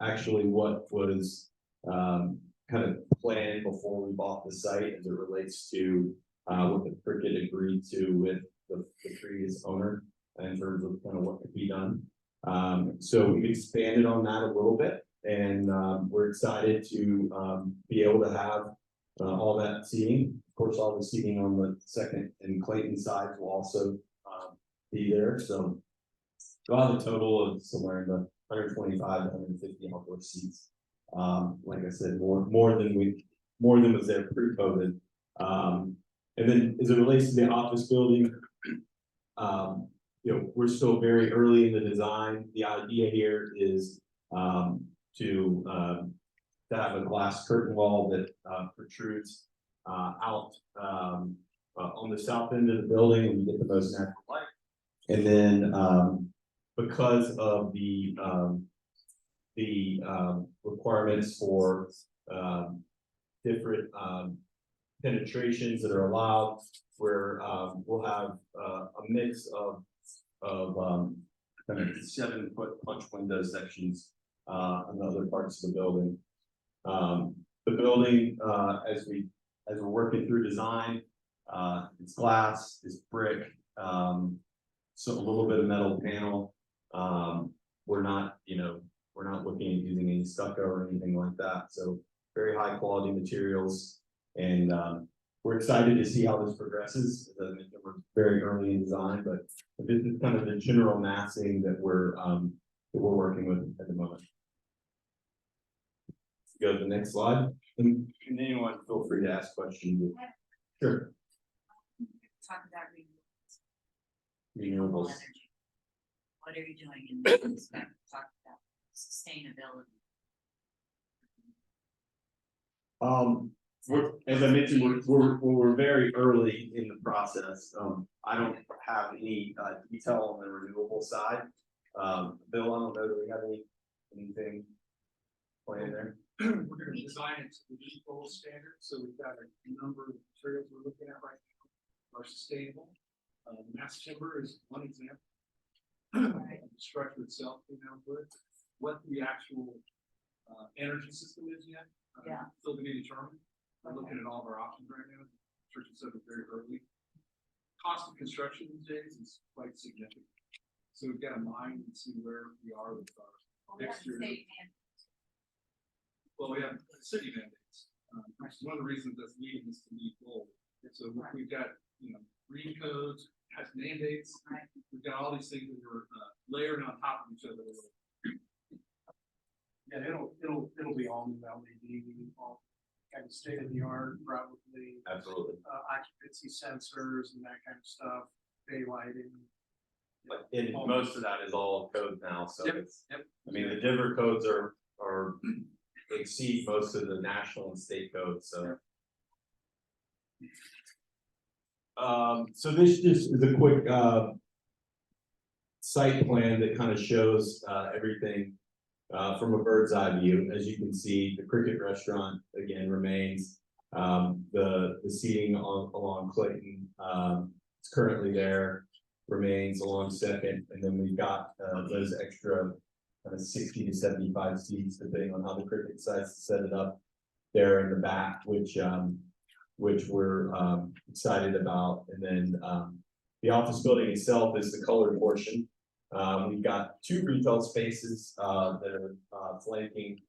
actually what was, kind of planned before we bought the site as it relates to, what the cricket agreed to with the previous owner in terms of kind of what could be done. So we've expanded on that a little bit, and we're excited to be able to have all that seating. Of course, all the seating on the second and Clayton sides will also be there. So we'll have a total of somewhere in the 125 to 150 outdoor seats. Like I said, more than was there pre-COVID. And then as it relates to the office building, we're still very early in the design. The idea here is to have a glass curtain wall that protrudes out on the south end of the building, and you get the most natural light. And then because of the requirements for different penetrations that are allowed, where we'll have a mix of kind of 7-foot punch window sections on the other parts of the building. The building, as we're working through design, it's glass, it's brick, so a little bit of metal panel. We're not looking at using any stucco or anything like that. So very high quality materials, and we're excited to see how this progresses. As I mentioned, we're very early in design, but this is kind of the general massing that we're working with at the moment. Go to the next slide, and anyone feel free to ask questions. Sure. Talk about renewables. Renewables. Energy. What are you doing in this respect? Talk about sustainability. As I mentioned, we're very early in the process. I don't have any detail on the renewable side. Bill, I don't know, do we have anything planned there? We're gonna design it to the equal standard, so we've got a number of materials we're looking at right now are sustainable. Mass timber is one example. The structure itself, good. What the actual energy system is yet, still to be determined. We're looking at all of our options right now. Churchill said it very early. Cost of construction these days is quite significant. So we've got to mine and see where we are with our mixture. Well, we have city mandates. One of the reasons that's leading us to meet goals. So we've got, green codes, has mandates. We've got all these things that we're layering on top of each other. Yeah, it'll be all new LED, all kind of state of the art, probably. Absolutely. Occupancy sensors and that kind of stuff, daylighting. But most of that is all code now, so Yep, it's, yep. I mean, the Denver codes are exceed most of the national and state codes, so. So this just is a quick site plan that kind of shows everything from a bird's eye view. As you can see, the cricket restaurant again remains. The seating along Clayton is currently there, remains along Second, and then we've got those extra kind of 60 to 75 seats, depending on how the cricket decides to set it up there in the back, which we're excited about. And then the office building itself is the colored portion. We've got 2 retail spaces that are flanking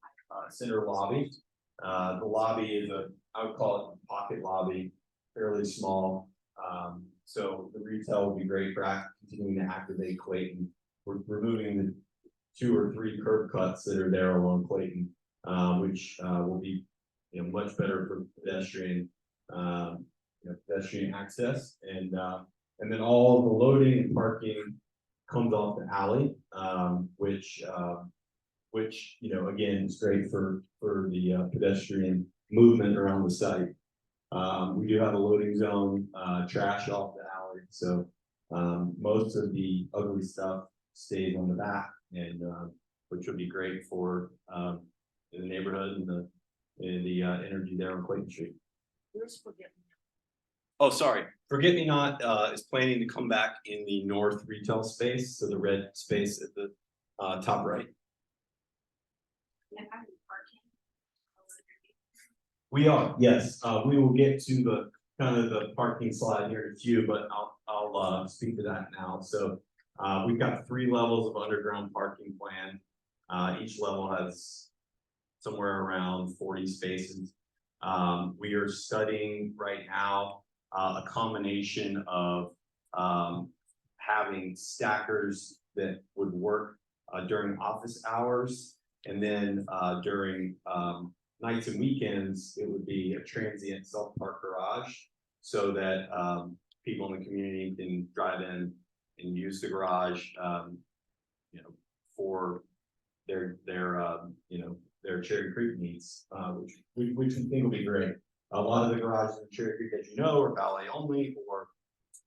center lobby. The lobby is I would call it a pocket lobby, fairly small. So the retail will be great for continuing to activate Clayton. We're removing the 2 or 3 curb cuts that are there along Clayton, which will be much better for pedestrian pedestrian access, and then all the loading and parking comes off the alley, which again is great for the pedestrian movement around the site. We do have a loading zone, trash off the alley, so most of the ugly stuff stays on the back, and which would be great for the neighborhood and the energy there on Clayton Street. Oh, sorry. Forget Me Not is planning to come back in the north retail space, so the red space at the top right. And I'm parking. We are, yes, we will get to the kind of the parking slide here in a few, but I'll speak to that now. So we've got 3 levels of underground parking planned. Each level has somewhere around 40 spaces. We are studying right now a combination of having stackers that would work during office hours, and then during nights and weekends, it would be a transient self-park garage, so that people in the community can drive in and use the garage, you know, for their Cherry Creek needs, which we think will be great. A lot of the garages in Cherry Creek, as you know, are valet only, or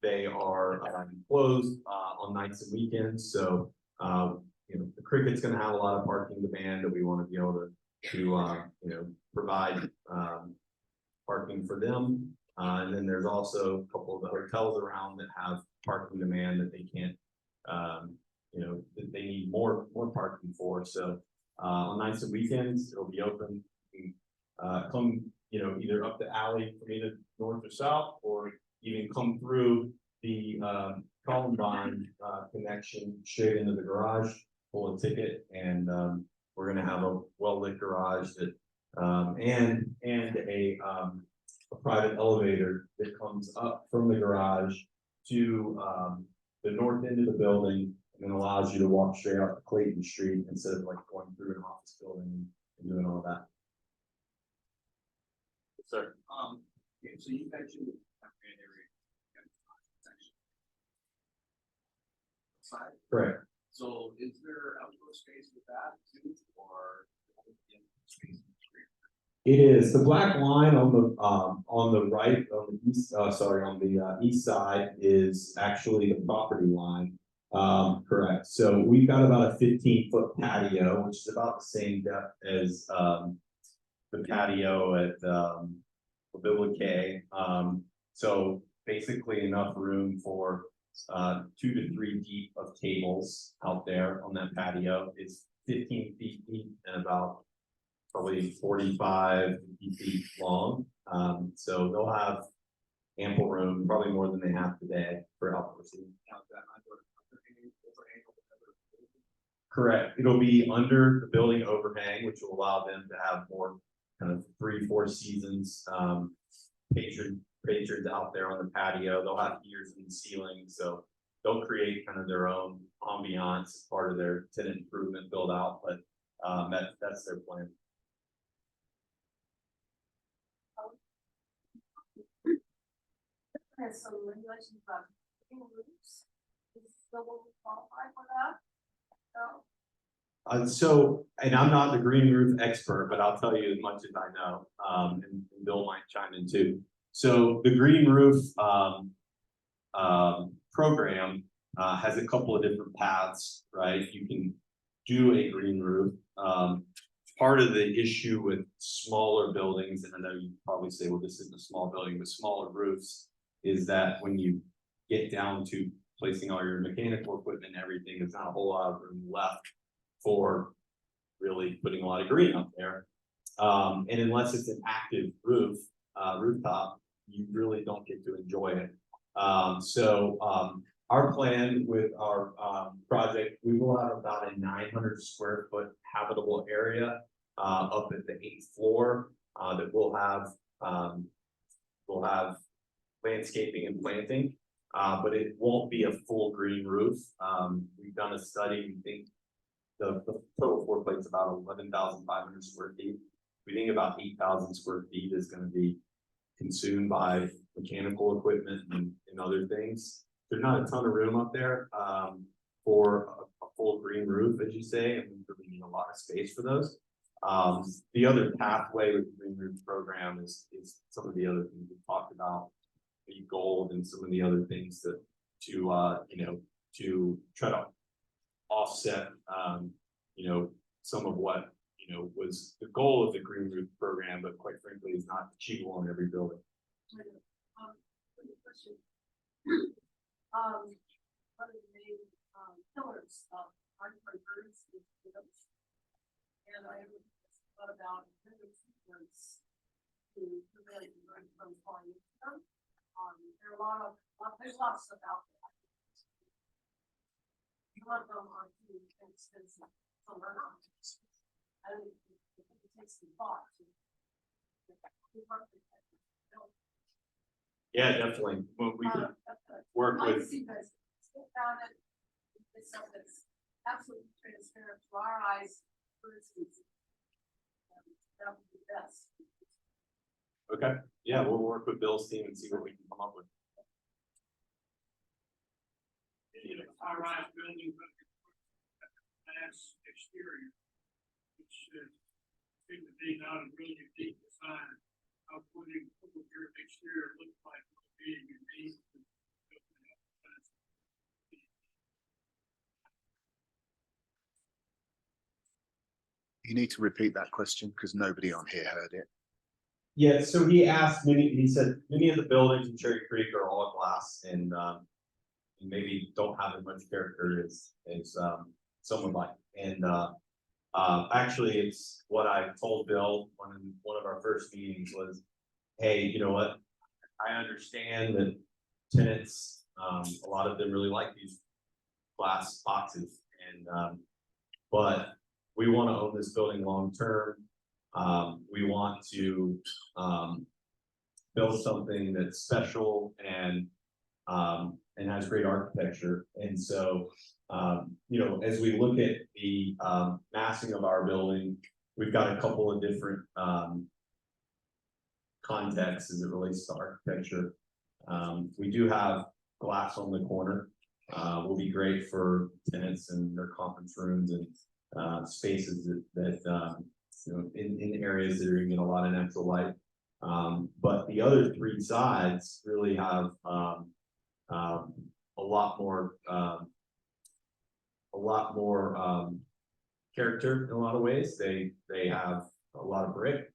they are closed on nights and weekends. So the Cricket's going to have a lot of parking demand that we want to be able to provide parking for them. And then there's also a couple of the hotels around that have parking demand that they can't, that they need more parking for. So on nights and weekends, it'll be open. Come, either up the alley from either north or south, or even come through the Columbine connection straight into the garage, pull a ticket, and we're gonna have a well-lit garage that and a private elevator that comes up from the garage to the north end of the building, and then allows you to walk straight out to Clayton Street instead of like going through an office building and doing all that. Sir. Okay, so you mentioned that area. Side. Correct. So is there outdoor space with that too, or space in the street? It is the black line on the right, on the east, on the east side is actually the property line. Correct. So we've got about a 15-foot patio, which is about the same depth as the patio at Villa K. So basically enough room for 2 to 3 deep of tables out there on that patio. It's 15 feet deep and about probably 45 feet long. So they'll have ample room, probably more than they have today for outdoor seating. Correct. It'll be under the building overhang, which will allow them to have more kind of 3-4 seasons patrons out there on the patio. They'll have heaters in the ceiling, so they'll create kind of their own ambiance as part of their tenant improvement build out. But that's their plan. There's some regulations about roofs. Is still qualify for that? So, and I'm not the green roof expert, but I'll tell you as much as I know, and Bill might chime in too. So the green roof program has a couple of different paths, right? You can do a green roof. Part of the issue with smaller buildings, and I know you probably say, well, this isn't a small building, but smaller roofs, is that when you get down to placing all your mechanical equipment and everything, there's not a whole lot of room left for really putting a lot of green up there. And unless it's an active rooftop, you really don't get to enjoy it. So our plan with our project, we will have about a 900 square foot habitable area up at the 8th floor that we'll have landscaping and planting, but it won't be a full green roof. We've done a study. We think the total floor plate's about 11,500 square feet. We think about 8,000 square feet is going to be consumed by mechanical equipment and other things. There's not a ton of room up there for a full green roof, as you say, and we really need a lot of space for those. The other pathway with the green roof program is some of the other things we talked about, the gold and some of the other things to try to offset some of what was the goal of the green roof program, but quite frankly is not achievable in every building. One of the main pillars of hamburgers is widows. And I what about another sequence to prevent from falling into them? There are there's a lot of stuff out there. You want them on too expensive, some are not. I think it takes some thought to. Yeah, definitely. Well, we can work with, Found it, it's something that's absolutely transparent to our eyes, for instance. That would be best. okay, yeah, we'll work with Bill's team and see what we can come up with. High rise building, but that's exterior, which seem to be not a really deep design of what your exterior looks like, being unique. You need to repeat that question because nobody on here heard it. Yeah, so he said many of the buildings in Cherry Creek are all glass and maybe don't have as much character as some would like. And actually it's what I told Bill in one of our first meetings was, hey, you know what? I understand that tenants, a lot of them really like these glass boxes and but we want to own this building long term. We want to build something that's special and has great architecture. And so, you know, as we look at the massing of our building, we've got a couple of different contexts as it relates to architecture. We do have glass on the corner. Will be great for tenants and their conference rooms and spaces that you know, in areas that are getting a lot of natural light. But the other three sides really have a lot more character in a lot of ways. They have a lot of brick.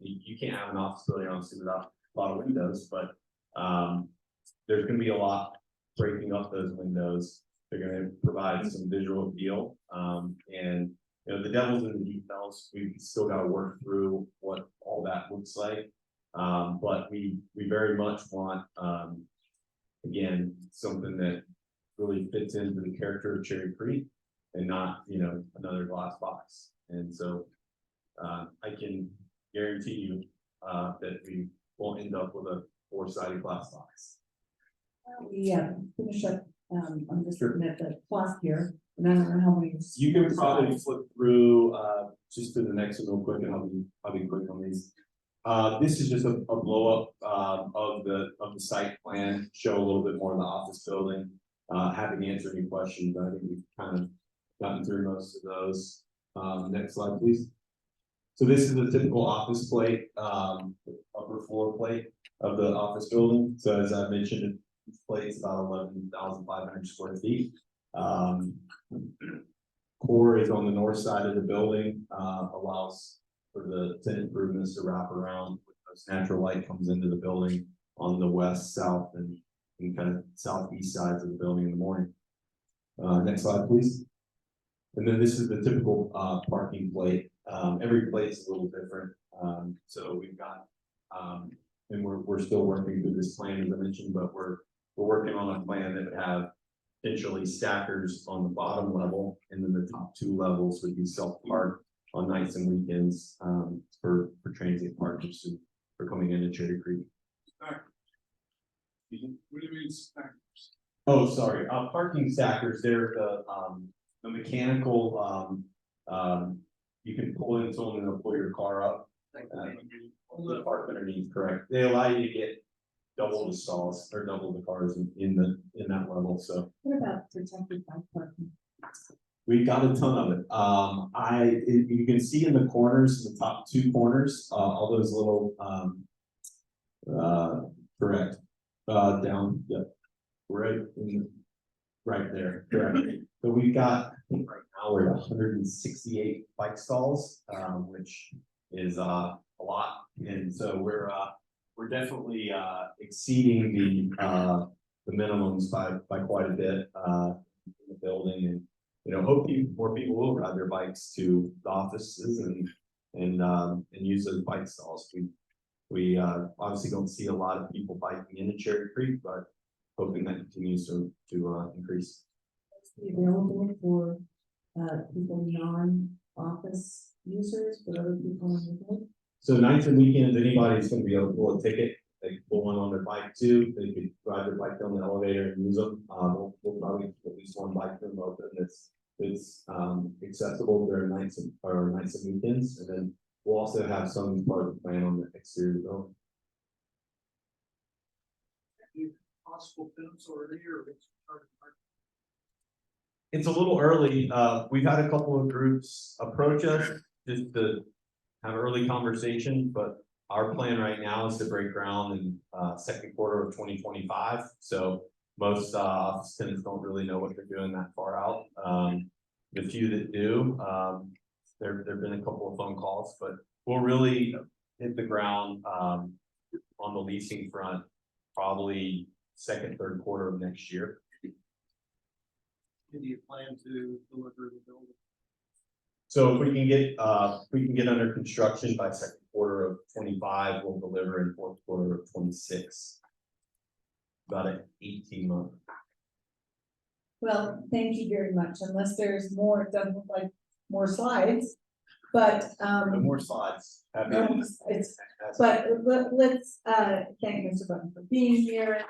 You can't have an office building obviously without a lot of windows, but there's going to be a lot breaking up those windows. They're going to provide some visual appeal, and you know, the devil's in the details. We've still got to work through what all that looks like, but we very much want, again, something that really fits into the character of Cherry Creek and not, you know, another glass box. And so I can guarantee you that we won't end up with a 4-sided glass box. We finish up, I'm just looking at the clock here, and I don't know how many. You can probably flip through just to the next one real quick, and I'll be quick on these. This is just a blow up of the site plan, show a little bit more of the office building. Happy to answer any questions. I think we've kind of gotten through most of those. Next slide, please. So this is the typical office plate, upper floor plate of the office building. So as I mentioned, each plate is about 11,500 square feet. Core is on the north side of the building, allows for the tenant improvements to wrap around. As natural light comes into the building on the west, south, and kind of southeast sides of the building in the morning. Next slide, please. And then this is the typical parking plate. Every plate is a little different. So we've got, and we're still working through this plan, as I mentioned, but we're working on a plan that would have potentially stackers on the bottom level, and then the top 2 levels would be self-park on nights and weekends for transient parkers who are coming into Cherry Creek. What do you mean stackers? Oh, sorry, parking stackers. They're the mechanical. You can pull in someone and they'll pull your car up. The park underneath, correct? They allow you to get double the stalls or double the cars in that level. So What about protected bike parking? we've got a ton of it. You can see in the corners, the top 2 corners, all those little correct. Down, yep. Right there, correct. So we've got, I think right now we're at 168 bike stalls, which is a lot. And so we're definitely exceeding the minimums by quite a bit in the building, and you know, hope more people will ride their bikes to the offices and and use those bike stalls. We obviously don't see a lot of people biking into Cherry Creek, but hoping that continues to increase. Be available for, people non-office users, but other people in the home. So nights and weekends, anybody's gonna be able to pull a ticket, they can pull one on their bike too, they could drive their bike down the elevator and use them. We'll probably keep at least one bike room open it's accessible during nights and weekends, and then we'll also have some part of the plan on the exterior building. Possible films already, or it's started? It's a little early. We've had a couple of groups approach us just to have early conversation, but our plan right now is to break ground in second quarter of 2025. So most office tenants don't really know what they're doing that far out. The few that do, there've been a couple of phone calls, but we'll really hit the ground on the leasing front probably second, third quarter of next year. Do you plan to deliver the building? So if we can get under construction by second quarter of 25, we'll deliver in fourth quarter of 26. About an 18-month. Well, thank you very much, unless there's more, it doesn't look like more slides, but, No more slides. it's, but let's, thank Mr. Bunn for being here.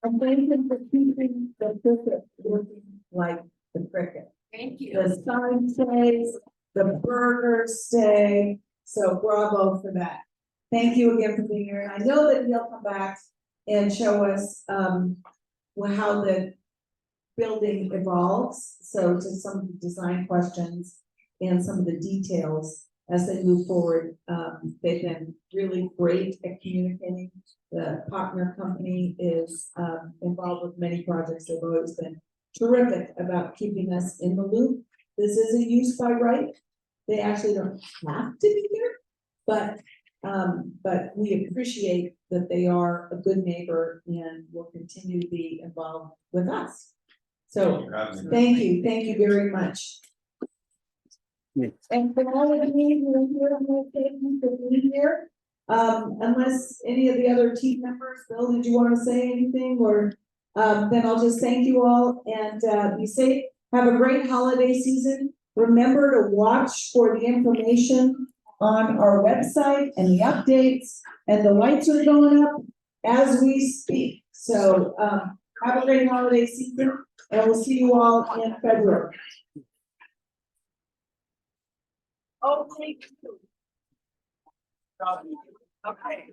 And thank him for keeping the cricket looking like the cricket. Thank you. The sign stays, the burgers stay, so bravo for that. Thank you again for being here, and I know that he'll come back and show us, how the building evolves, so to some of the design questions and some of the details as they move forward. They've been really great at communicating. The partner company is involved with many projects. They've always been terrific about keeping us in the loop. This is a use by right. They actually don't have to be here, but we appreciate that they are a good neighbor and will continue to be involved with us. So thank you very much. And for all of you who are here, I'm going to thank you for being here. Unless any of the other team members, Bill, did you want to say anything, or then I'll just thank you all and be safe. Have a great holiday season. Remember to watch for the information on our website and the updates, and the lights are going up as we speak. So have a great holiday season, and we'll see you all in February. Oh, thank you. Okay.